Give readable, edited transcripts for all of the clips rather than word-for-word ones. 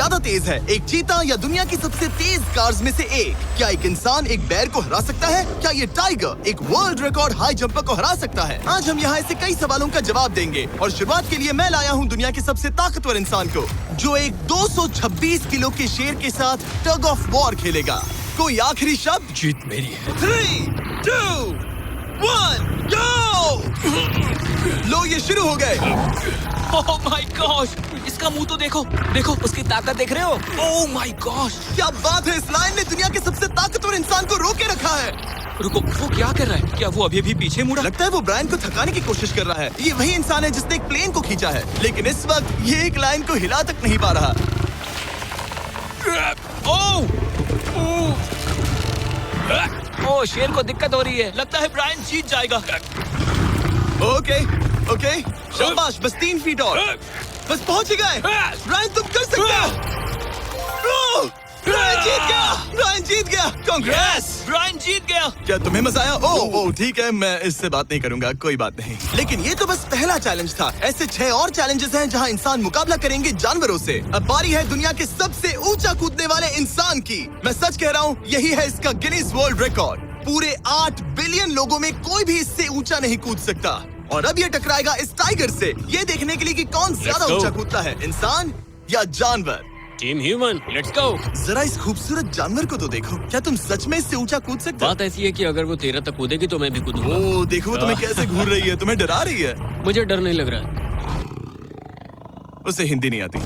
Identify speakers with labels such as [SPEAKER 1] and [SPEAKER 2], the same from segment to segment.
[SPEAKER 1] ज्यादा तेज है, एक चीता या दुनिया की सबसे तेज कार्स में से एक? क्या एक इंसान एक बैर को हरा सकता है? क्या ये टाइगर एक वर्ल्ड रिकॉर्ड हाई जंपर को हरा सकता है? आज हम यहाँ ऐसे कई सवालों का जवाब देंगे और शुरुआत के लिए मैं लाया हूँ दुनिया के सबसे ताकतवर इंसान को, जो एक 226 किलो के शेर के साथ टग ऑफ वॉर खेलेगा। कोई आखिरी शब्द?
[SPEAKER 2] जीत मेरी है।
[SPEAKER 1] 3, 2, 1, go! लो ये शुरू हो गए।
[SPEAKER 2] ओह माय गॉश, इसका मुंह तो देखो, देखो उसकी ताकत देख रहे हो? ओह माय गॉश,
[SPEAKER 1] क्या बात है, इस लायन ने दुनिया के सबसे ताकतवर इंसान को रोके रखा है।
[SPEAKER 2] रुको, वो क्या कर रहा है? क्या वो अभी भी पीछे मुड़ा?
[SPEAKER 1] लगता है वो ब्रायन को थकाने की कोशिश कर रहा है। ये वही इंसान है जिसने एक प्लेन को खींचा है, लेकिन इस वक्त ये एक लायन को हिला तक नहीं पा रहा।
[SPEAKER 2] ओह, शेर को दिक्कत हो रही है। लगता है ब्रायन जीत जाएगा।
[SPEAKER 1] ओके, शाबाश, बस 3 फीट और, बस पहुंच ही गए। ब्रायन तुम कर सकते हो। ब्रायन जीत गया, ब्रायन जीत गया। कांग्रेस,
[SPEAKER 2] ब्रायन जीत गया।
[SPEAKER 1] क्या तुम्हें मजा आया? ओह ठीक है, मैं इससे बात नहीं करूंगा, कोई बात नहीं। लेकिन ये तो बस पहला चैलेंज था। ऐसे 6 और चैलेंजेस हैं जहां इंसान मुकाबला करेंगे जानवरों से। अब बारी है दुनिया के सबसे ऊंचा कूदने वाले इंसान की। मैं सच कह रहा हूँ, यही है इसका गिनीज वर्ल्ड रिकॉर्ड। पूरे 8 बिलियन लोगों में कोई भी इससे ऊंचा नहीं कूद सकता। और अब ये टकराएगा इस टाइगर से, ये देखने के लिए कि कौन ज्यादा ऊंचा कूदता है, इंसान या जानवर।
[SPEAKER 2] Team human, let's go.
[SPEAKER 1] जरा इस खूबसूरत जानवर को तो देखो, क्या तुम सच में इससे ऊंचा कूद सकते हो?
[SPEAKER 2] बात ऐसी है कि अगर वो 13 तक कूदेगी तो मैं भी कूदूंगा।
[SPEAKER 1] ओह देखो वो तुम्हें कैसे घूर रही है, तुम्हें डरा रही है।
[SPEAKER 2] मुझे डर नहीं लग रहा है।
[SPEAKER 1] उसे हिंदी नहीं आती,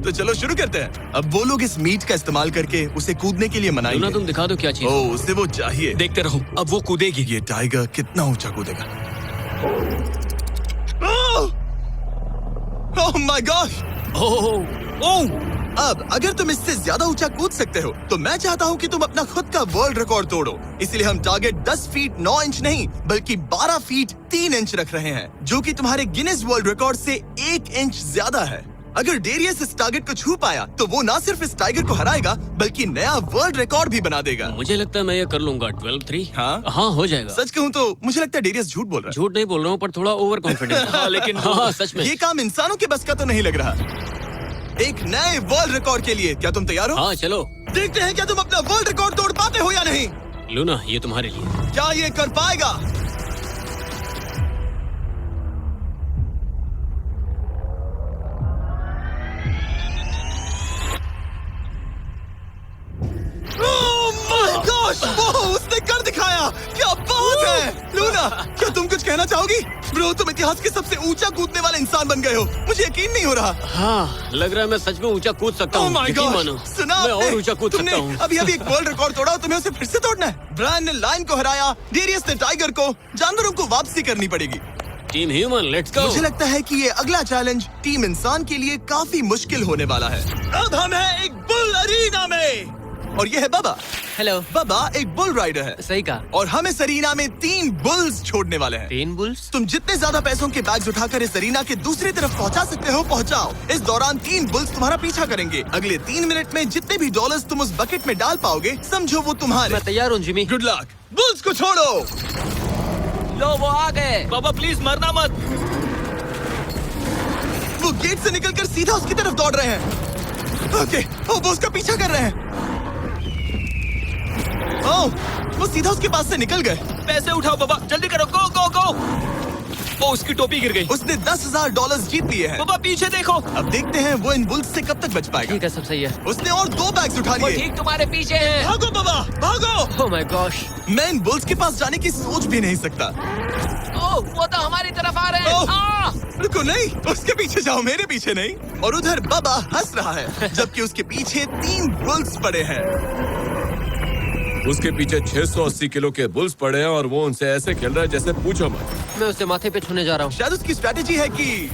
[SPEAKER 1] तो चलो शुरू करते हैं। अब वो लोग इस मीट का इस्तेमाल करके उसे कूदने के लिए मनाएंगे।
[SPEAKER 2] तुम दिखा दो क्या चीज।
[SPEAKER 1] ओह उसे वो चाहिए।
[SPEAKER 2] देखते रहो, अब वो कूदेगी।
[SPEAKER 1] ये टाइगर कितना ऊंचा कूदेगा। Oh my gosh.
[SPEAKER 2] ओह,
[SPEAKER 1] अब अगर तुम इससे ज्यादा ऊंचा कूद सकते हो तो मैं चाहता हूँ कि तुम अपना खुद का वर्ल्ड रिकॉर्ड तोड़ो। इसलिए हम टारगेट 10 फीट 9 इंच नहीं बल्कि 12 फीट 3 इंच रख रहे हैं, जो कि तुम्हारे गिनीज वर्ल्ड रिकॉर्ड से 1 इंच ज्यादा है। अगर डेरियस इस टारगेट को छू पाया तो वो न सिर्फ इस टाइगर को हराएगा बल्कि नया वर्ल्ड रिकॉर्ड भी बना देगा।
[SPEAKER 2] मुझे लगता है मैं ये कर लूंगा। 12-3।
[SPEAKER 1] हाँ
[SPEAKER 2] हो जाएगा।
[SPEAKER 1] सच कहूँ तो मुझे लगता है डेरियस झूठ बोल रहा है।
[SPEAKER 2] झूठ नहीं बोल रहा हूँ, पर थोड़ा ओवर कॉन्फिडेंस। लेकिन हाँ, सच में
[SPEAKER 1] ये काम इंसानों के बस का तो नहीं लग रहा। एक नए वर्ल्ड रिकॉर्ड के लिए क्या तुम तैयार हो?
[SPEAKER 2] हाँ चलो
[SPEAKER 1] देखते हैं क्या तुम अपना वर्ल्ड रिकॉर्ड तोड़ पाते हो या नहीं।
[SPEAKER 2] लूना, ये तुम्हारे लिए।
[SPEAKER 1] क्या ये कर पाएगा? Oh my gosh! वो उसने कर दिखाया। क्या बात है लूना, क्या तुम कुछ कहना चाहोगी? ब्रो तुम इतिहास के सबसे ऊंचा कूदने वाले इंसान बन गए हो, मुझे यकीन नहीं हो रहा।
[SPEAKER 2] हाँ लग रहा है मैं सच में ऊंचा कूद सकता हूँ।
[SPEAKER 1] Oh
[SPEAKER 2] मानो
[SPEAKER 1] सुना
[SPEAKER 2] मैं और ऊंचा कूद सकता हूँ।
[SPEAKER 1] अभी एक वर्ल्ड रिकॉर्ड तोड़ा, तुम्हें उसे फिर से तोड़ना है। ब्रायन ने लायन को हराया, डेरियस ने टाइगर को, जानवरों को वापसी करनी पड़ेगी।
[SPEAKER 2] Team human, let's go.
[SPEAKER 1] मुझे लगता है कि ये अगला चैलेंज टीम इंसान के लिए काफी मुश्किल होने वाला है। अब हम हैं एक बुल अरीना में और ये है बाबा।
[SPEAKER 2] हेलो।
[SPEAKER 1] बाबा एक बुल राइडर है।
[SPEAKER 2] सही कहा।
[SPEAKER 1] और हम इस अरीना में 3 बुल्स छोड़ने वाले हैं।
[SPEAKER 2] 3 बुल्स?
[SPEAKER 1] तुम जितने ज्यादा पैसों के बैग्स उठाकर इस अरीना के दूसरी तरफ पहुंचा सकते हो पहुंचाओ। इस दौरान 3 बुल्स तुम्हारा पीछा करेंगे। अगले 3 मिनट में जितने भी डॉलर्स तुम उस बकेट में डाल पाओगे समझो वो तुम्हारे।
[SPEAKER 2] मैं तैयार हूँ जिमी।
[SPEAKER 1] Good luck. बुल्स को छोड़ो।
[SPEAKER 2] लो वो आ गए। बाबा प्लीज मरना मत।
[SPEAKER 1] वो गेट से निकलकर सीधा उसकी तरफ दौड़ रहे हैं। ओके, वो उसका पीछा कर रहे हैं। ओह, वो सीधा उसके पास से निकल गए।
[SPEAKER 2] पैसे उठाओ बाबा, जल्दी करो, गो गो गो। ओ उसकी टोपी गिर गई।
[SPEAKER 1] उसने $10,000 जीत लिए हैं।
[SPEAKER 2] बाबा पीछे देखो।
[SPEAKER 1] अब देखते हैं वो इन बुल्स से कब तक बच पाएगा।
[SPEAKER 2] ठीक है, सब सही है।
[SPEAKER 1] उसने और 2 बैग्स उठा
[SPEAKER 2] वो
[SPEAKER 1] लिए।
[SPEAKER 2] ठीक तुम्हारे पीछे है।
[SPEAKER 1] भागो बाबा, भागो।
[SPEAKER 2] Oh my gosh.
[SPEAKER 1] मैं इन बुल्स के पास जाने की सोच भी नहीं सकता।
[SPEAKER 2] ओह वो तो हमारी तरफ आ रहे हैं।
[SPEAKER 1] रुको नहीं, उसके पीछे जाओ, मेरे पीछे नहीं। और उधर बाबा हंस रहा है जबकि उसके पीछे 3 बुल्स पड़े हैं।
[SPEAKER 3] उसके पीछे 680 किलो के बुल्स पड़े हैं और वो उनसे ऐसे खेल रहा है जैसे पूछो मत।
[SPEAKER 2] मैं उसे माथे पे छूने जा रहा हूँ।
[SPEAKER 1] शायद उसकी स्ट्रैटेजी है कि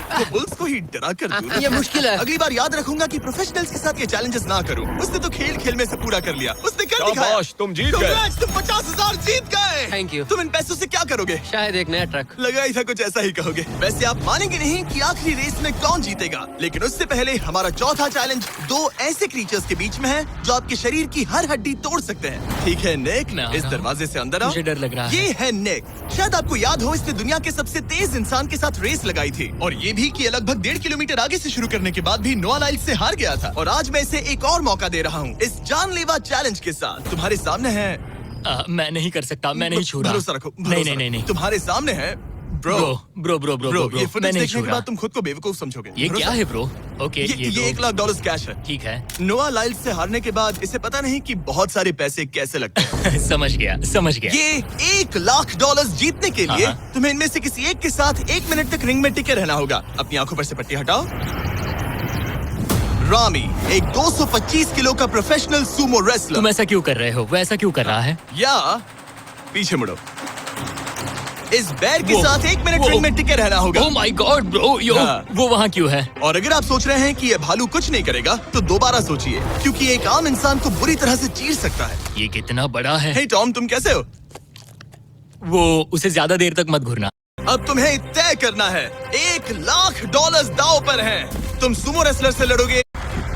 [SPEAKER 1] वो बुल्स को ही डरा कर दूं।
[SPEAKER 2] ये मुश्किल है।
[SPEAKER 1] अगली बार याद रखूंगा कि प्रोफेशनल्स के साथ ये चैलेंजेस ना करूं। उसने तो खेल खेल में से पूरा कर लिया। उसने कर दिखाया।
[SPEAKER 3] शाबाश, तुम जीत गए।
[SPEAKER 1] तुम 50,000 जीत गए।
[SPEAKER 2] Thank you।
[SPEAKER 1] तुम इन पैसों से क्या करोगे?
[SPEAKER 2] शायद एक नया ट्रक।
[SPEAKER 1] लगा ही था कुछ ऐसा ही कहोगे। वैसे आप मानेंगे नहीं कि आखिरी रेस में कौन जीतेगा, लेकिन उससे पहले हमारा चौथा चैलेंज 2 ऐसे क्रीचर्स के बीच में है जो आपके शरीर की हर हड्डी तोड़ सकते हैं। ठीक है निक, इस दरवाजे से अंदर आओ।
[SPEAKER 2] मुझे डर लग रहा है।
[SPEAKER 1] ये है निक। शायद आपको याद हो इसने दुनिया के सबसे तेज इंसान के साथ रेस लगाई थी और ये भी कि ये लगभग 1.5 किलोमीटर आगे से शुरू करने के बाद भी नोआ लाइल्स से हार गया था और आज मैं इसे एक और मौका दे रहा हूँ इस जानलेवा चैलेंज के साथ। तुम्हारे सामने है
[SPEAKER 2] मैं नहीं कर सकता, मैं नहीं छू रहा।
[SPEAKER 1] भरोसा रखो,
[SPEAKER 2] नहीं नहीं नहीं नहीं।
[SPEAKER 1] तुम्हारे सामने है bro
[SPEAKER 2] bro bro bro
[SPEAKER 1] bro.
[SPEAKER 2] Bro
[SPEAKER 1] ये
[SPEAKER 2] मैं
[SPEAKER 1] फुटेज
[SPEAKER 2] नहीं
[SPEAKER 1] देखने
[SPEAKER 2] छू
[SPEAKER 1] के
[SPEAKER 2] रहा।
[SPEAKER 1] बाद तुम खुद को बेवकूफ समझोगे।
[SPEAKER 2] ये क्या है ब्रो? ओके
[SPEAKER 1] ये $1 लाख कैश है।
[SPEAKER 2] ठीक है।
[SPEAKER 1] नोआ लाइल्स से हारने के बाद इसे पता नहीं कि बहुत सारे पैसे कैसे लगते हैं।
[SPEAKER 2] समझ गया।
[SPEAKER 1] ये $1 लाख जीतने के लिए
[SPEAKER 2] हाँ।
[SPEAKER 1] तुम्हें इनमें से किसी एक के साथ 1 मिनट तक रिंग में टिके रहना होगा। अपनी आंखों पर से पट्टी हटाओ। रामी एक 225 किलो का प्रोफेशनल सूमो रेसलर।
[SPEAKER 2] तुम ऐसा क्यों कर रहे हो? वो ऐसा क्यों कर रहा है?
[SPEAKER 1] या पीछे मुड़ो। इस बैर के साथ 1 मिनट रिंग में टिके रहना होगा।
[SPEAKER 2] ओह माय गॉड ब्रो, यो
[SPEAKER 1] हाँ।
[SPEAKER 2] वो वहाँ क्यों है?
[SPEAKER 1] और अगर आप सोच रहे हैं कि ये भालू कुछ नहीं करेगा तो दोबारा सोचिए, क्योंकि एक आम इंसान को बुरी तरह से चीर सकता है।
[SPEAKER 2] ये कितना बड़ा है?
[SPEAKER 1] हे टॉम, तुम कैसे हो?
[SPEAKER 2] वो उसे ज्यादा देर तक मत घूरना।
[SPEAKER 1] अब तुम्हें तय करना है। $1 लाख दांव पर हैं। तुम सुमो रेसलर से लड़ोगे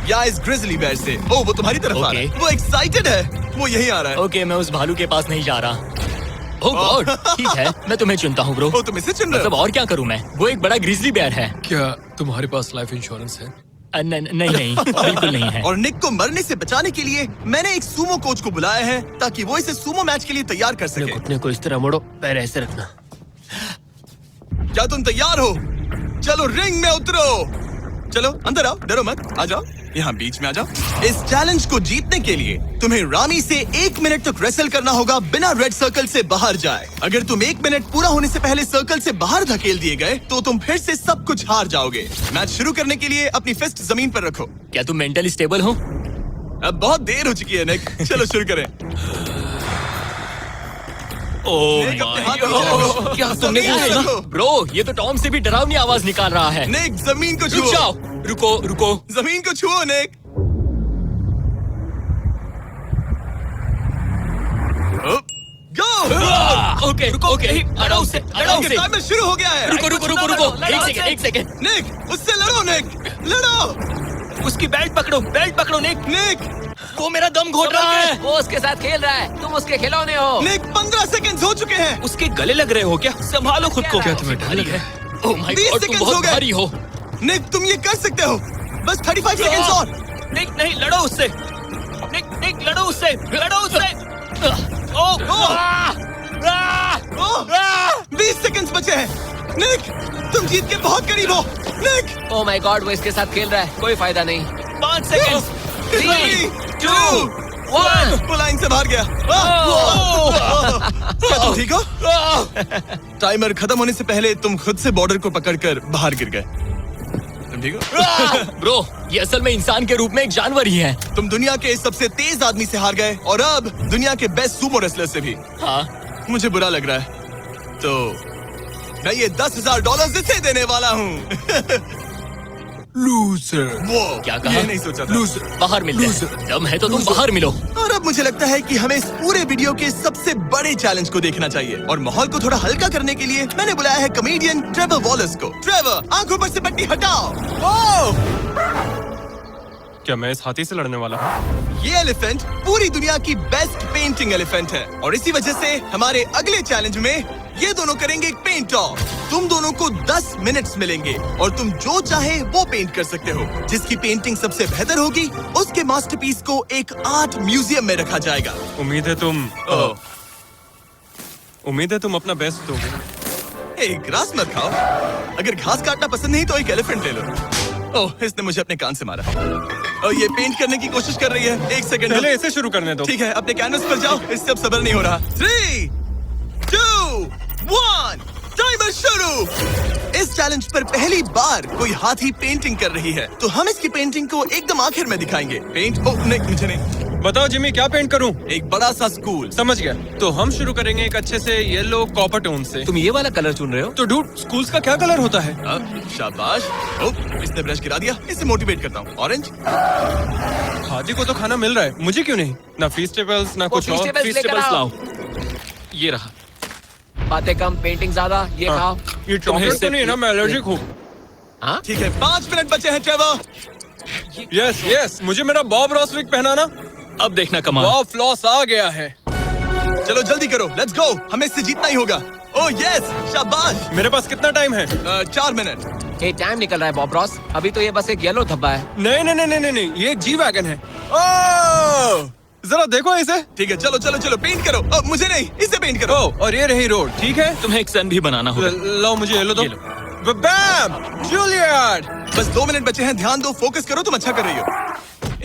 [SPEAKER 1] या इस ग्रिजली बेयर से? ओ, वो तुम्हारी तरफ आ रहा है।
[SPEAKER 2] Okay.
[SPEAKER 1] वो एक्साइटेड है। वो यही आ रहा है।
[SPEAKER 2] ओके, मैं उस भालू के पास नहीं जा रहा। ओह गॉड, ठीक है, मैं तुम्हें चुनता हूँ ब्रो।
[SPEAKER 1] ओ, तुम इसे चुन रहे
[SPEAKER 2] मतलब
[SPEAKER 1] हो?
[SPEAKER 2] और क्या करूँ मैं? वो एक बड़ा ग्रिजली बेयर है।
[SPEAKER 4] क्या तुम्हारे पास लाइफ इंश्योरेंस है?
[SPEAKER 2] नहीं बिल्कुल नहीं है।
[SPEAKER 1] और निक को मरने से बचाने के लिए मैंने एक सूमो कोच को बुलाया है ताकि वो इसे सूमो मैच के लिए तैयार कर सके।
[SPEAKER 4] घुटने को इस तरह मोड़ो, पैर ऐसे रखना।
[SPEAKER 1] क्या तुम तैयार हो? चलो रिंग में उतरो। चलो अंदर आओ, डरो मत, आ जाओ, यहाँ बीच में आ जाओ। इस चैलेंज को जीतने के लिए तुम्हें रामी से 1 मिनट तक रेसल करना होगा बिना रेड सर्कल से बाहर जाए। अगर तुम 1 मिनट पूरा होने से पहले सर्कल से बाहर धकेल दिए गए तो तुम फिर से सब कुछ हार जाओगे। मैच शुरू करने के लिए अपनी फिस्ट जमीन पर रखो।
[SPEAKER 2] क्या तुम मेंटली स्टेबल हो?
[SPEAKER 1] अब बहुत देर हो चुकी है निक, चलो शुरू करें।
[SPEAKER 2] ओह
[SPEAKER 1] निक, अपने
[SPEAKER 2] माय
[SPEAKER 1] हाथ नीचे रखो।
[SPEAKER 2] गॉड, क्या तुमने
[SPEAKER 1] जमीन
[SPEAKER 2] नहीं
[SPEAKER 1] पे
[SPEAKER 2] सुना?
[SPEAKER 1] रखो।
[SPEAKER 2] ब्रो, ये तो टॉम से भी डरावनी आवाज निकाल रहा है।
[SPEAKER 1] निक, जमीन को
[SPEAKER 2] रुक
[SPEAKER 1] छुओ।
[SPEAKER 2] जाओ, रुको।
[SPEAKER 1] जमीन को छुओ निक। गो।
[SPEAKER 2] ओके, लड़ो उससे।
[SPEAKER 1] टाइमर शुरू हो गया है।
[SPEAKER 2] रुको, एक सेकंड।
[SPEAKER 1] निक, उससे लड़ो निक, लड़ो।
[SPEAKER 2] उसकी बेल्ट पकड़ो निक।
[SPEAKER 1] निक,
[SPEAKER 2] वो मेरा दम घोट रहा है।
[SPEAKER 5] वो उसके साथ खेल रहा है, तुम उसके खिलौने हो।
[SPEAKER 1] निक 15 सेकंड हो चुके हैं।
[SPEAKER 2] उसके गले लग रहे हो क्या? संभालो खुद को।
[SPEAKER 5] क्या
[SPEAKER 4] तुम्हें डर है?
[SPEAKER 2] ओह माय
[SPEAKER 1] 20
[SPEAKER 2] गॉड, तुम
[SPEAKER 1] seconds हो
[SPEAKER 2] बहुत
[SPEAKER 1] गए।
[SPEAKER 2] भारी हो।
[SPEAKER 1] निक, तुम ये कर सकते हो। बस 35 सेकंड्स और।
[SPEAKER 2] निक नहीं, लड़ो उससे। निक लड़ो उससे। ओह,
[SPEAKER 1] 20 सेकंड्स बचे हैं। निक, तुम जीत के बहुत करीब हो। निक,
[SPEAKER 5] ओह माय गॉड, वो इसके साथ खेल रहा है, कोई फायदा नहीं।
[SPEAKER 2] 5 सेकंड।
[SPEAKER 1] 3, 2, 1। वो लाइन से बाहर गया। क्या तुम ठीक हो? टाइमर खत्म होने से पहले तुम खुद से बॉर्डर को पकड़कर बाहर गिर गए। तुम ठीक हो?
[SPEAKER 2] ब्रो, ये असल में इंसान के रूप में एक जानवर ही है।
[SPEAKER 1] तुम दुनिया के सबसे तेज आदमी से हार गए और अब दुनिया के बेस्ट सूमो रेसलर से भी।
[SPEAKER 2] हाँ,
[SPEAKER 1] मुझे बुरा लग रहा है, तो मैं ये $10,000 इसे देने वाला हूँ।
[SPEAKER 4] लूजर।
[SPEAKER 1] वो
[SPEAKER 2] क्या कहा?
[SPEAKER 1] ये नहीं सोचा था।
[SPEAKER 4] लूजर।
[SPEAKER 2] बाहर मिलते हैं। दम है तो तुम बाहर मिलो।
[SPEAKER 1] और अब मुझे लगता है कि हमें इस पूरे वीडियो के सबसे बड़े चैलेंज को देखना चाहिए और माहौल को थोड़ा हल्का करने के लिए मैंने बुलाया है कॉमेडियन ट्रेवर वॉलस को। ट्रेवर, आंखों पर से पट्टी हटाओ। ओह!
[SPEAKER 4] क्या मैं इस हाथी से लड़ने वाला हूँ?
[SPEAKER 1] ये एलिफेंट पूरी दुनिया की बेस्ट पेंटिंग एलिफेंट है और इसी वजह से हमारे अगले चैलेंज में ये दोनों करेंगे एक पेंट ऑफ। तुम दोनों को 10 मिनट्स मिलेंगे और तुम जो चाहे वो पेंट कर सकते हो। जिसकी पेंटिंग सबसे बेहतर होगी उसके मास्टरपीस को एक आर्ट म्यूजियम में रखा जाएगा।
[SPEAKER 4] उम्मीद है तुम अपना बेस्ट दोगे।
[SPEAKER 1] ग्रास मत खाओ। अगर घास काटना पसंद नहीं तो एक एलिफेंट ले लो। ओह, इसने मुझे अपने कान से मारा। और ये पेंट करने की कोशिश कर रही है। 1 सेकंड।
[SPEAKER 4] पहले इसे शुरू करने दो।
[SPEAKER 1] ठीक है, अपने कैनवस पर जाओ। इससे अब सब्र नहीं हो रहा। 3, 2, 1, टाइमर शुरू। इस चैलेंज पर पहली बार कोई हाथी पेंटिंग कर रही है, तो हम इसकी पेंटिंग को एकदम आखिर में दिखाएंगे। पेंट, ओह नहीं, मुझे नहीं।
[SPEAKER 4] बताओ जिमी, क्या पेंट करूँ?
[SPEAKER 1] एक बड़ा सा स्कूल।
[SPEAKER 4] समझ गया। तो हम शुरू करेंगे एक अच्छे से येलो कॉपर टोन से।
[SPEAKER 5] तुम ये वाला कलर चुन रहे हो?
[SPEAKER 4] तो डूड, स्कूल्स का क्या कलर होता है?
[SPEAKER 1] शाबाश। ओह, इसने ब्रश गिरा दिया। इसे मोटिवेट करता हूँ। ऑरेंज।
[SPEAKER 4] हाथी को तो खाना मिल रहा है, मुझे क्यों नहीं? ना फीस्टेबल्स ना कुछ और।
[SPEAKER 5] Feastables लेकर आओ।
[SPEAKER 4] ये रहा।
[SPEAKER 5] बातें कम, पेंटिंग ज्यादा। ये खाओ।
[SPEAKER 4] ये चॉकलेट तो नहीं ना? मैं एलर्जिक हूँ।
[SPEAKER 1] ठीक है, 5 मिनट बचे हैं ट्रेवर।
[SPEAKER 4] यस, मुझे मेरा बॉब रॉस विग पहनाना।
[SPEAKER 2] अब देखना कमाल।
[SPEAKER 4] बॉब फ्लॉस आ गया है।
[SPEAKER 1] चलो जल्दी करो, लेट्स गो। हमें इससे जीतना ही होगा। ओह यस, शाबाश।
[SPEAKER 4] मेरे पास कितना टाइम है?
[SPEAKER 1] 4 मिनट।
[SPEAKER 5] ये टाइम निकल रहा है बॉब रॉस। अभी तो ये बस एक येलो धब्बा है।
[SPEAKER 4] नहीं, ये एक जी वैगन है। ओह, जरा देखो इसे।
[SPEAKER 1] ठीक है, चलो चलो चलो, पेंट करो। मुझे नहीं, इसे पेंट करो।
[SPEAKER 4] ओह, और ये रही रोड, ठीक है।
[SPEAKER 2] तुम्हें एक सन भी बनाना होगा।
[SPEAKER 4] लाओ मुझे येलो दो।
[SPEAKER 2] ये लो।
[SPEAKER 4] बैम, जूलियट।
[SPEAKER 1] बस 2 मिनट बचे हैं, ध्यान दो, फोकस करो, तुम अच्छा कर रही हो।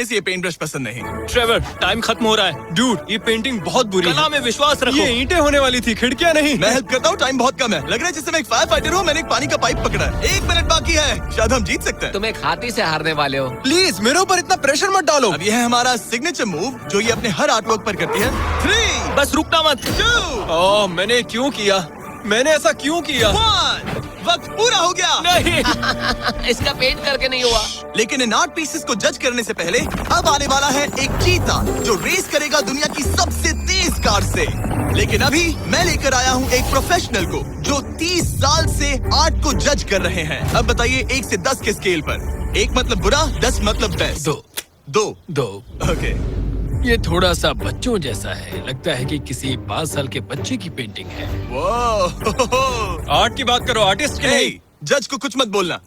[SPEAKER 1] इसे ये पेंट ब्रश पसंद नहीं।
[SPEAKER 2] ट्रेवर, टाइम खत्म हो रहा है।
[SPEAKER 4] डूड, ये पेंटिंग बहुत बुरी
[SPEAKER 2] कला
[SPEAKER 4] है।
[SPEAKER 2] में विश्वास रखो।
[SPEAKER 4] ये ईंटें होने वाली थी, खिड़कियां नहीं।
[SPEAKER 1] मैं हेल्प करता हूँ, टाइम बहुत कम है। लग रहा है जैसे मैं एक फायर फाइटर हूँ, मैंने एक पानी का पाइप पकड़ा है। 1 मिनट बाकी है, शायद हम जीत सकते हैं।
[SPEAKER 5] तुम एक हाथी से हारने वाले हो।
[SPEAKER 4] प्लीज मेरे ऊपर इतना प्रेशर मत डालो।
[SPEAKER 1] अब ये है हमारा सिग्नेचर मूव, जो ये अपने हर आर्टवर्क पर करती है। 3,
[SPEAKER 2] बस रुकना मत।
[SPEAKER 1] 2,
[SPEAKER 4] ओह, मैंने क्यों किया? मैंने ऐसा क्यों किया?
[SPEAKER 1] 1, वक्त पूरा हो गया।
[SPEAKER 2] नहीं।
[SPEAKER 5] इसका पेंट करके नहीं हुआ।
[SPEAKER 1] लेकिन इन आर्ट पीसेस को जज करने से पहले अब आने वाला है एक चीता जो रेस करेगा दुनिया की सबसे तेज कार से। लेकिन अभी मैं लेकर आया हूँ एक प्रोफेशनल को जो 30 साल से आर्ट को जज कर रहे हैं। अब बताइए 1 से 10 के स्केल पर। 1 मतलब बुरा, 10 मतलब बेस्ट।
[SPEAKER 6] 2
[SPEAKER 1] 2 ओके।
[SPEAKER 6] ये थोड़ा सा बच्चों जैसा है, लगता है कि किसी 5 साल के बच्चे की पेंटिंग है।
[SPEAKER 1] वो
[SPEAKER 4] आर्ट की बात करो, आर्टिस्ट की नहीं।
[SPEAKER 1] जज को कुछ मत बोलना।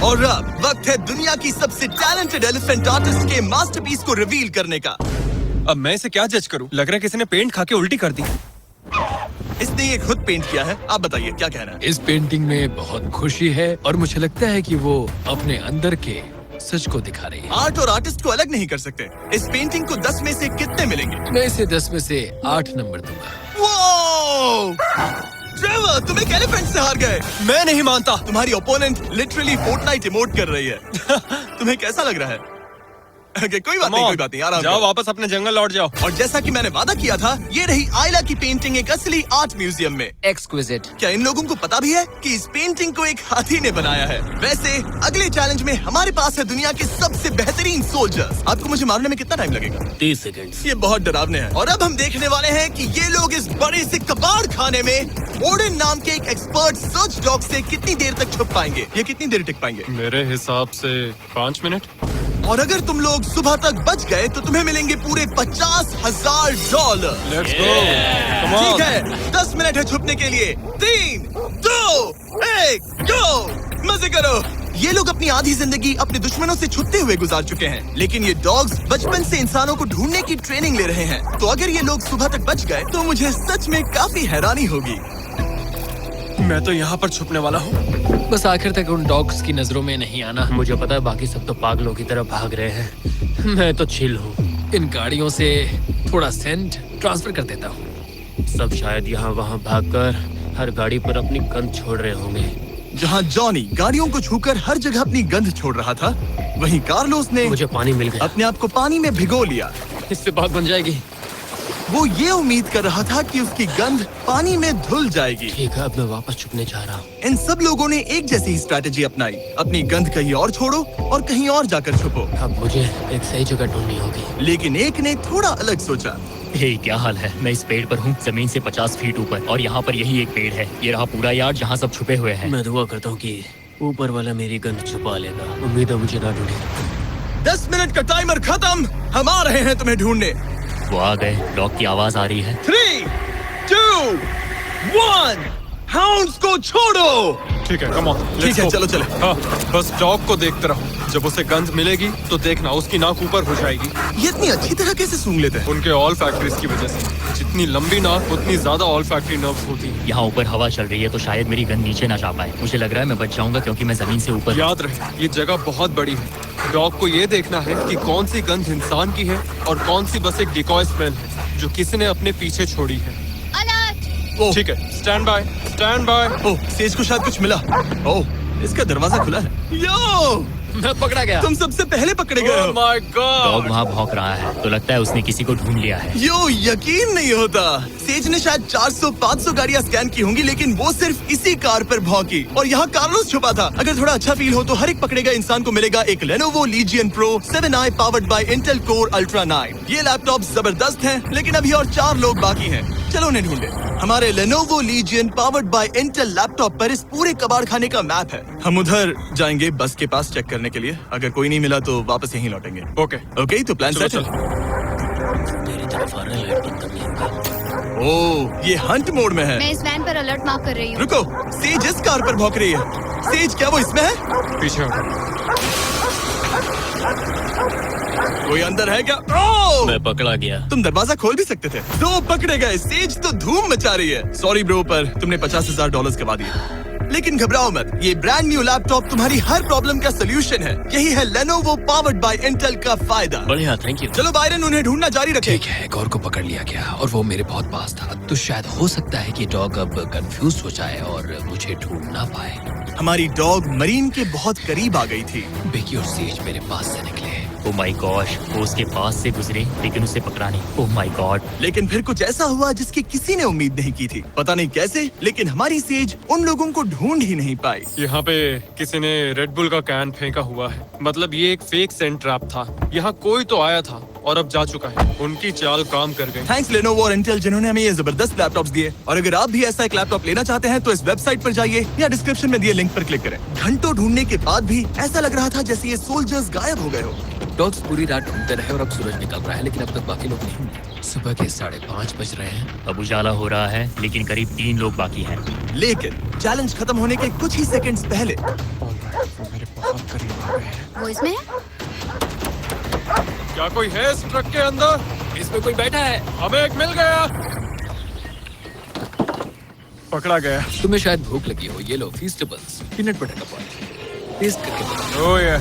[SPEAKER 1] और अब वक्त है दुनिया की सबसे टैलेंटेड एलिफेंट आर्टिस्ट के मास्टरपीस को रिवील करने का।
[SPEAKER 4] अब मैं इसे क्या जज करूं? लग रहा है किसी ने पेंट खा के उल्टी कर दी।
[SPEAKER 1] इसने ये खुद पेंट किया है। आप बताइए क्या कहना है?
[SPEAKER 6] इस पेंटिंग में बहुत खुशी है और मुझे लगता है कि वो अपने अंदर के सच को दिखा रही है।
[SPEAKER 1] आर्ट और आर्टिस्ट को अलग नहीं कर सकते। इस पेंटिंग को 10 में से कितने मिलेंगे?
[SPEAKER 6] मैं इसे 10 में से 8 नंबर दूंगा।
[SPEAKER 1] वो ट्रेवर, तुम एक एलिफेंट से हार गए।
[SPEAKER 4] मैं नहीं मानता।
[SPEAKER 1] तुम्हारी ओपोनेंट लिटरली फोर्टनाइट इमोट कर रही है। तुम्हें कैसा लग रहा है? Okay, कोई बात नहीं, कोई बात नहीं, आराम
[SPEAKER 4] जाओ
[SPEAKER 1] करो।
[SPEAKER 4] वापस अपने जंगल लौट जाओ।
[SPEAKER 1] और जैसा कि मैंने वादा किया था, ये रही आयला की पेंटिंग एक असली आर्ट म्यूजियम में।
[SPEAKER 5] एक्सक्विजिट।
[SPEAKER 1] क्या इन लोगों को पता भी है कि इस पेंटिंग को एक हाथी ने बनाया है? वैसे अगले चैलेंज में हमारे पास है दुनिया के सबसे बेहतरीन सोल्जर्स। आपको मुझे मारने में कितना टाइम लगेगा?
[SPEAKER 2] 30 सेकंड।
[SPEAKER 1] ये बहुत डरावने हैं। और अब हम देखने वाले हैं कि ये लोग इस बड़े से कबाड़ खाने में ओडिन नाम के एक एक्सपर्ट सर्च डॉग से कितनी देर तक छुप पाएंगे। ये कितनी देर टिक पाएंगे?
[SPEAKER 4] मेरे हिसाब से 5 मिनट।
[SPEAKER 1] और अगर तुम लोग सुबह तक बच गए तो तुम्हें मिलेंगे पूरे $50,000।
[SPEAKER 4] Let's go. Come on.
[SPEAKER 1] ठीक है, 10 मिनट है छुपने के लिए। 3, 2, 1, गो। मजे करो। ये लोग अपनी आधी जिंदगी अपने दुश्मनों से छुपते हुए गुजार चुके हैं, लेकिन ये डॉग्स बचपन से इंसानों को ढूंढने की ट्रेनिंग ले रहे हैं। तो अगर ये लोग सुबह तक बच गए तो मुझे सच में काफी हैरानी होगी।
[SPEAKER 4] मैं तो यहाँ पर छुपने वाला हूँ।
[SPEAKER 6] बस आखिर तक उन डॉग्स की नजरों में नहीं आना। मुझे पता है बाकी सब तो पागलों की तरह भाग रहे हैं, मैं तो चिल हूँ। इन गाड़ियों से थोड़ा सेंट ट्रांसफर कर देता हूँ।
[SPEAKER 2] सब शायद यहाँ वहाँ भागकर
[SPEAKER 6] हर गाड़ी पर अपनी गंध छोड़ रहे होंगे।
[SPEAKER 1] जहाँ जॉनी गाड़ियों को छूकर हर जगह अपनी गंध छोड़ रहा था, वहीं कार्लोस ने
[SPEAKER 6] मुझे पानी मिल गया।
[SPEAKER 1] अपने आप को पानी में भिगो लिया।
[SPEAKER 6] इससे बात बन जाएगी।
[SPEAKER 1] वो ये उम्मीद कर रहा था कि उसकी गंध पानी में धुल जाएगी।
[SPEAKER 6] ठीक है, अब मैं वापस छुपने जा रहा हूँ।
[SPEAKER 1] इन सब लोगों ने एक जैसी ही स्ट्रैटेजी अपनाई। अपनी गंध कहीं और छोड़ो और कहीं और जाकर छुपो।
[SPEAKER 6] अब मुझे एक सही जगह ढूंढनी होगी।
[SPEAKER 1] लेकिन एक ने थोड़ा अलग सोचा।
[SPEAKER 2] हे, क्या हाल है? मैं इस पेड़ पर हूँ, जमीन से 50 फीट ऊपर, और यहाँ पर यही एक पेड़ है। ये रहा पूरा यार्ड जहाँ सब छुपे हुए हैं।
[SPEAKER 6] मैं दुआ करता हूँ कि ऊपर वाला मेरी गंध छुपा लेगा। उम्मीद है मुझे ना ढूंढे।
[SPEAKER 1] 10 मिनट का टाइमर खत्म। हम आ रहे हैं तुम्हें ढूंढने।
[SPEAKER 2] वो आ गए। डॉग की आवाज आ रही है।
[SPEAKER 1] 3, 2, 1, हाउंड्स को छोड़ो।
[SPEAKER 4] ठीक है, कम ऑन,
[SPEAKER 1] ठीक है, चलो चले।
[SPEAKER 4] हाँ, बस डॉग को देखते रहो। जब उसे गंध मिलेगी तो देखना उसकी नाक ऊपर हो जाएगी।
[SPEAKER 1] ये इतनी अच्छी तरह कैसे सूंघ लेते हैं?
[SPEAKER 4] उनके ऑल फैक्ट्रीज की वजह से। जितनी लंबी नाक उतनी ज्यादा ऑल फैक्ट्री नर्व्स होती हैं।
[SPEAKER 2] यहाँ ऊपर हवा चल रही है तो शायद मेरी गंध नीचे ना जा पाए। मुझे लग रहा है मैं बच जाऊंगा क्योंकि मैं जमीन से ऊपर।
[SPEAKER 4] याद रहे, ये जगह बहुत बड़ी है। डॉग को ये देखना है कि कौन सी गंध इंसान की है और कौन सी बस एक डिकॉय स्मेल है जो किसी ने अपने पीछे छोड़ी है।
[SPEAKER 1] ओह,
[SPEAKER 4] ठीक है, stand by, stand by.
[SPEAKER 1] Oh, says को शायद कुछ मिला। ओह, इसका दरवाजा खुला है। यो,
[SPEAKER 6] मैं पकड़ा गया।
[SPEAKER 1] तुम सबसे पहले पकड़े गए
[SPEAKER 4] Oh
[SPEAKER 1] हो।
[SPEAKER 4] my
[SPEAKER 2] dog
[SPEAKER 4] God!
[SPEAKER 2] वहाँ भौंक रहा है तो लगता है उसने किसी को ढूंढ लिया है।
[SPEAKER 1] यो, यकीन नहीं होता। सेज ने शायद 400-500 गाड़ियां स्कैन की होंगी, लेकिन वो सिर्फ इसी कार पर भौंकी। और यहाँ कार्लोस छुपा था। अगर थोड़ा अच्छा फील हो तो हर एक पकड़े गए इंसान को मिलेगा एक Lenovo Legion Pro 7i powered by Intel Core Ultra 9। ये लैपटॉप जबरदस्त हैं, लेकिन अभी और 4 लोग बाकी हैं। चलो उन्हें ढूंढे। हमारे Lenovo Legion powered by Intel laptop पर इस पूरे कबाड़ खाने का मैप है। हम उधर जाएंगे बस के पास चेक करने के लिए। अगर कोई नहीं मिला तो वापस यहीं लौटेंगे।
[SPEAKER 4] ओके,
[SPEAKER 1] ओके, तो प्लान
[SPEAKER 4] चलो,
[SPEAKER 1] सेट है।
[SPEAKER 6] मेरी तरफ आ रहा है, लाइट बंद करनी है।
[SPEAKER 1] ओह, ये हंट मोड में है।
[SPEAKER 7] मैं इस वैन पर अलर्ट मार्क कर रही हूँ।
[SPEAKER 1] रुको, सेज इस कार पर भौंक रही है। सेज, क्या वो इसमें है?
[SPEAKER 4] पीछे हटो।
[SPEAKER 1] कोई अंदर है क्या? ओह!
[SPEAKER 6] मैं पकड़ा गया।
[SPEAKER 1] तुम दरवाजा खोल भी सकते थे। 2 पकड़े गए। सेज तो धूम मचा रही है। सॉरी ब्रो, पर तुमने $50,000 गवा दिए। लेकिन घबराओ मत, ये ब्रांड न्यू लैपटॉप तुम्हारी हर प्रॉब्लम का सोल्यूशन है। यही है Lenovo powered by Intel का फायदा।
[SPEAKER 6] बढ़िया, थैंक यू।
[SPEAKER 1] चलो बायरन, उन्हें ढूंढना जारी रखे।
[SPEAKER 8] ठीक है, एक और को पकड़ लिया गया और वो मेरे बहुत पास था। तो शायद हो सकता है कि डॉग अब कंफ्यूज हो जाए और मुझे ढूंढ ना पाए।
[SPEAKER 1] हमारी डॉग मरीन के बहुत करीब आ गई थी।
[SPEAKER 8] बेकी और सेज मेरे पास से निकले।
[SPEAKER 2] ओह माय गॉश, वो उसके पास से गुजरे लेकिन उसे पकड़ा नहीं। Oh my God.
[SPEAKER 1] लेकिन फिर कुछ ऐसा हुआ जिसकी किसी ने उम्मीद नहीं की थी। पता नहीं कैसे, लेकिन हमारी सेज उन लोगों को ढूंढ ही नहीं पाई।
[SPEAKER 4] यहाँ पे किसी ने रेड बुल का कैन फेंका हुआ है। मतलब ये एक फेक सेंट ट्रैप था। यहाँ कोई तो आया था और अब जा चुका है। उनकी चाल काम कर गई।
[SPEAKER 1] थैंक्स Lenovo और Intel जिन्होंने हमें ये जबरदस्त लैपटॉप्स दिए। और अगर आप भी ऐसा एक लैपटॉप लेना चाहते हैं तो इस वेबसाइट पर जाइए या डिस्क्रिप्शन में दिए लिंक पर क्लिक करें। घंटों ढूंढने के बाद भी ऐसा लग रहा था जैसे ये सोल्जर्स गायब हो गए हो।
[SPEAKER 8] डॉग्स पूरी रात ढूंढते रहे और अब सूरज निकल रहा है, लेकिन अब तक बाकी लोग नहीं मिले। सुबह के 5:30 बज रहे हैं।
[SPEAKER 2] अब उजाला हो रहा है लेकिन करीब 3 लोग बाकी हैं।
[SPEAKER 1] लेकिन चैलेंज खत्म होने के कुछ ही सेकंड्स पहले
[SPEAKER 4] वो मेरे बहुत करीब आ गए हैं।
[SPEAKER 7] वो इसमें है?
[SPEAKER 4] क्या कोई है इस ट्रक के अंदर?
[SPEAKER 6] इसमें कोई बैठा है।
[SPEAKER 4] हमें एक मिल गया। पकड़ा गया।
[SPEAKER 8] तुम्हें शायद भूख लगी हो। ये लो फीस्टेबल्स, पीनट बटर का पॉइंट टेस्ट करके बताओ।
[SPEAKER 4] ओह ये,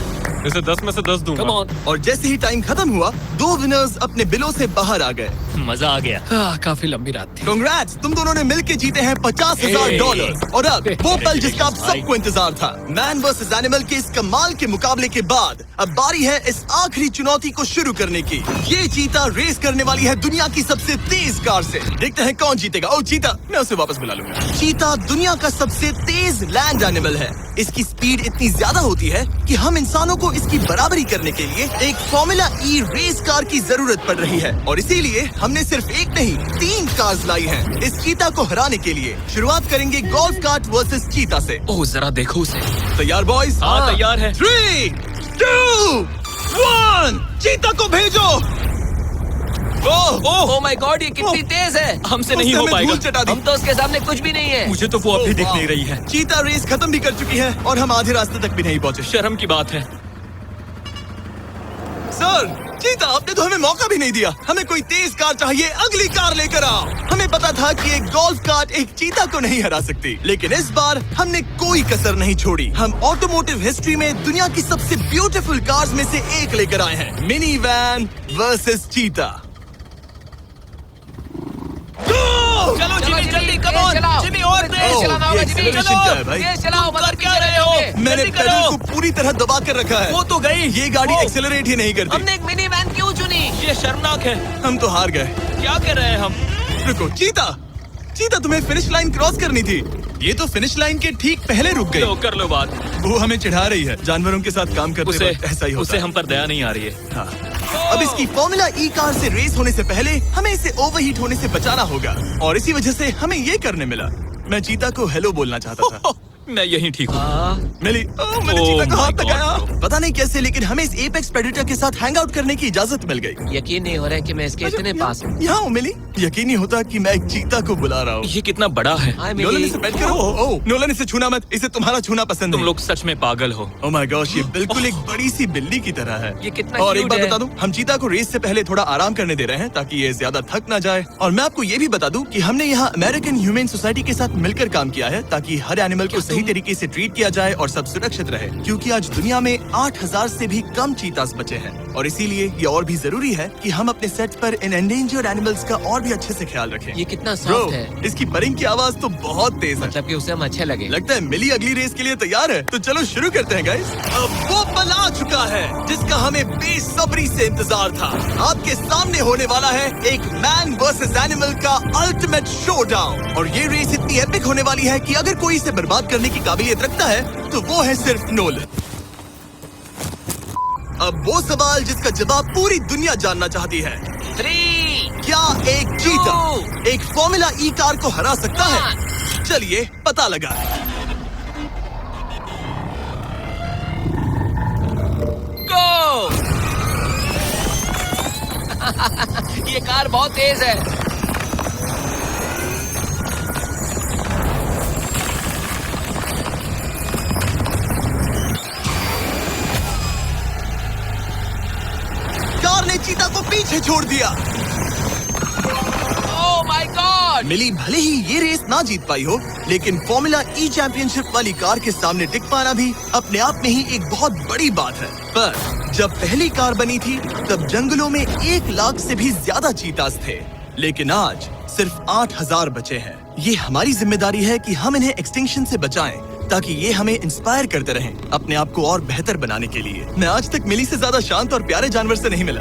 [SPEAKER 4] इसे 10 में से 10 दूंगा।
[SPEAKER 6] Come on.
[SPEAKER 1] और जैसे ही टाइम खत्म हुआ, 2 विनर्स अपने बिलों से बाहर आ गए।
[SPEAKER 2] मजा आ गया।
[SPEAKER 8] काफी लंबी रात थी।
[SPEAKER 1] कांग्रेट्स, तुम दोनों ने मिलके जीते हैं $50,000। और अब वो पल जिसका आप सबको इंतजार था। मैन वर्सेस एनिमल के इस कमाल के मुकाबले के बाद अब बारी है इस आखिरी चुनौती को शुरू करने की। ये चीता रेस करने वाली है दुनिया की सबसे तेज कार से। देखते हैं कौन जीतेगा। ओ चीता, मैं उसे वापस बुला लूंगा। चीता दुनिया का सबसे तेज लैंड एनिमल है। इसकी स्पीड इतनी ज्यादा होती है कि हम इंसानों को इसकी बराबरी करने के लिए एक फॉर्मूला ई रेस कार की जरूरत पड़ रही है। और इसीलिए हमने सिर्फ एक नहीं 3 कार्स लाई हैं इस चीता को हराने के लिए। शुरुआत करेंगे गोल्फ कार्ट वर्सेस चीता से।
[SPEAKER 8] ओह जरा देखो उसे।
[SPEAKER 1] तैयार बॉयज?
[SPEAKER 2] हाँ, तैयार है।
[SPEAKER 1] 3, 2, 1, चीता को भेजो।
[SPEAKER 5] ओह माय गॉड, ये कितनी तेज है।
[SPEAKER 2] हमसे नहीं
[SPEAKER 1] उसने
[SPEAKER 2] हो
[SPEAKER 1] हमें
[SPEAKER 2] पाएगा।
[SPEAKER 1] धूल चटा दी।
[SPEAKER 5] हम तो उसके सामने कुछ भी नहीं है।
[SPEAKER 2] मुझे तो वो अब भी दिख
[SPEAKER 1] वाह।
[SPEAKER 2] नहीं रही है।
[SPEAKER 1] चीता रेस खत्म भी कर चुकी है और हम आधे रास्ते तक भी नहीं पहुंचे।
[SPEAKER 2] शर्म की बात है।
[SPEAKER 1] सर, चीता, आपने तो हमें मौका भी नहीं दिया। हमें कोई तेज कार चाहिए, अगली कार लेकर आओ। हमें पता था कि एक गोल्फ कार्ट एक चीता को नहीं हरा सकती, लेकिन इस बार हमने कोई कसर नहीं छोड़ी। हम ऑटोमोटिव हिस्ट्री में दुनिया की सबसे ब्यूटीफुल कार्स में से एक लेकर आए हैं। मिनी वैन वर्सेस चीता।
[SPEAKER 2] चलो जिमी, जल्दी
[SPEAKER 5] जिमी कम ऑन जिमी और तेज चलाना होगा जिमी
[SPEAKER 1] acceleration क्या है भाई?
[SPEAKER 5] तेज चलाओ
[SPEAKER 2] तुम कर क्या रहे हो?
[SPEAKER 1] मैंने
[SPEAKER 2] जल्दी
[SPEAKER 1] पेडल
[SPEAKER 2] करो।
[SPEAKER 1] को पूरी तरह दबा कर रखा है।
[SPEAKER 2] वो तो गई।
[SPEAKER 1] ये गाड़ी एक्सेलरेट ही नहीं करती।
[SPEAKER 5] हमने एक मिनी वैन क्यों चुनी?
[SPEAKER 2] ये शर्मनाक है।
[SPEAKER 1] हम तो हार गए।
[SPEAKER 2] क्या कर रहे हैं हम?
[SPEAKER 1] रुको, चीता तुम्हें फिनिश लाइन क्रॉस करनी थी। ये तो फिनिश लाइन के ठीक पहले रुक गई।
[SPEAKER 2] लो कर लो बात।
[SPEAKER 1] वो हमें चिढ़ा रही है। जानवरों के साथ काम करते
[SPEAKER 2] उसे
[SPEAKER 1] वक्त ऐसा ही होता
[SPEAKER 2] उसे
[SPEAKER 1] है।
[SPEAKER 2] हम पर दया नहीं आ रही है।
[SPEAKER 1] हाँ। अब इसकी फॉर्मूला ई कार से रेस होने से पहले हमें इसे ओवरहीट होने से बचाना होगा और इसी वजह से हमें ये करने मिला। मैं चीता को हेलो बोलना चाहता था।
[SPEAKER 2] मैं यहीं ठीक हूँ।
[SPEAKER 1] मिली मैंने
[SPEAKER 2] Oh
[SPEAKER 1] चीता को हाथ
[SPEAKER 2] my God,
[SPEAKER 1] लगाया।
[SPEAKER 2] bro.
[SPEAKER 1] पता नहीं कैसे लेकिन हमें इस एपेक्स प्रेडेटर के साथ हैंग आउट करने की इजाजत मिल गई।
[SPEAKER 5] यकीन नहीं हो रहा है कि मैं इसके इतने पास हूँ।
[SPEAKER 1] यहाँ हूँ मिली। यकीन नहीं होता कि मैं एक चीता को बुला रहा हूँ।
[SPEAKER 2] ये कितना बड़ा है।
[SPEAKER 5] हाय
[SPEAKER 1] नोलन
[SPEAKER 5] मिली।
[SPEAKER 1] इसे पेट करो। ओह, नोलन इसे छूना मत। इसे तुम्हारा छूना पसंद
[SPEAKER 2] तुम
[SPEAKER 1] नहीं।
[SPEAKER 2] लोग सच में पागल हो।
[SPEAKER 1] ओह माय गॉश, ये बिल्कुल एक बड़ी सी बिल्ली की तरह है।
[SPEAKER 5] ये कितना
[SPEAKER 1] और एक
[SPEAKER 5] cute
[SPEAKER 1] बात
[SPEAKER 5] है।
[SPEAKER 1] बता दूं, हम चीता को रेस से पहले थोड़ा आराम करने दे रहे हैं ताकि ये ज्यादा थक ना जाए। और मैं आपको ये भी बता दूं कि हमने यहाँ अमेरिकन ह्यूमन सोसाइटी के साथ मिलकर काम किया है ताकि हर एनिमल को सही तरीके से ट्रीट किया जाए और सब सुरक्षित रहे। क्योंकि आज दुनिया में 8000 से भी कम चीतास बचे हैं और इसीलिए ये और भी जरूरी है कि हम अपने सेट पर इन एंडेंजर्ड एनिमल्स का और भी अच्छे से ख्याल रखें।
[SPEAKER 5] ये कितना
[SPEAKER 1] ब्रो,
[SPEAKER 5] सॉफ्ट है।
[SPEAKER 1] इसकी परिंग की आवाज तो बहुत तेज है।
[SPEAKER 5] मतलब कि उसे हम अच्छे लगे।
[SPEAKER 1] लगता है मिली अगली रेस के लिए तैयार है। तो चलो शुरू करते हैं गाइस। अब वो पल आ चुका है जिसका हमें बेसब्री से इंतजार था। आपके सामने होने वाला है एक मैन वर्सेस एनिमल का अल्टीमेट शोडाउन और ये रेस इतनी एपिक होने वाली है कि अगर कोई इसे बर्बाद करने की काबिलियत रखता है तो वो है सिर्फ नोलन। अब वो सवाल जिसका जवाब पूरी दुनिया जानना चाहती है,
[SPEAKER 5] 3
[SPEAKER 1] क्या एक चीता एक फॉर्मूला ई कार को हरा सकता है? चलिए पता लगा।
[SPEAKER 5] गो। ये कार बहुत तेज है।
[SPEAKER 1] कार ने चीता को पीछे छोड़ दिया।
[SPEAKER 5] Oh my God.
[SPEAKER 1] मिली भले ही ये रेस ना जीत पाई हो, लेकिन फॉर्मूला ई चैंपियनशिप वाली कार के सामने टिक पाना भी अपने आप में ही एक बहुत बड़ी बात है। पर जब पहली कार बनी थी तब जंगलों में 1 लाख से भी ज्यादा चीतास थे, लेकिन आज सिर्फ 8000 बचे हैं। ये हमारी जिम्मेदारी है कि हम इन्हें एक्सटिंक्शन से बचाएं ताकि ये हमें इंस्पायर करते रहें अपने आप को और बेहतर बनाने के लिए। मैं आज तक मिली से ज्यादा शांत और प्यारे जानवर से नहीं मिला।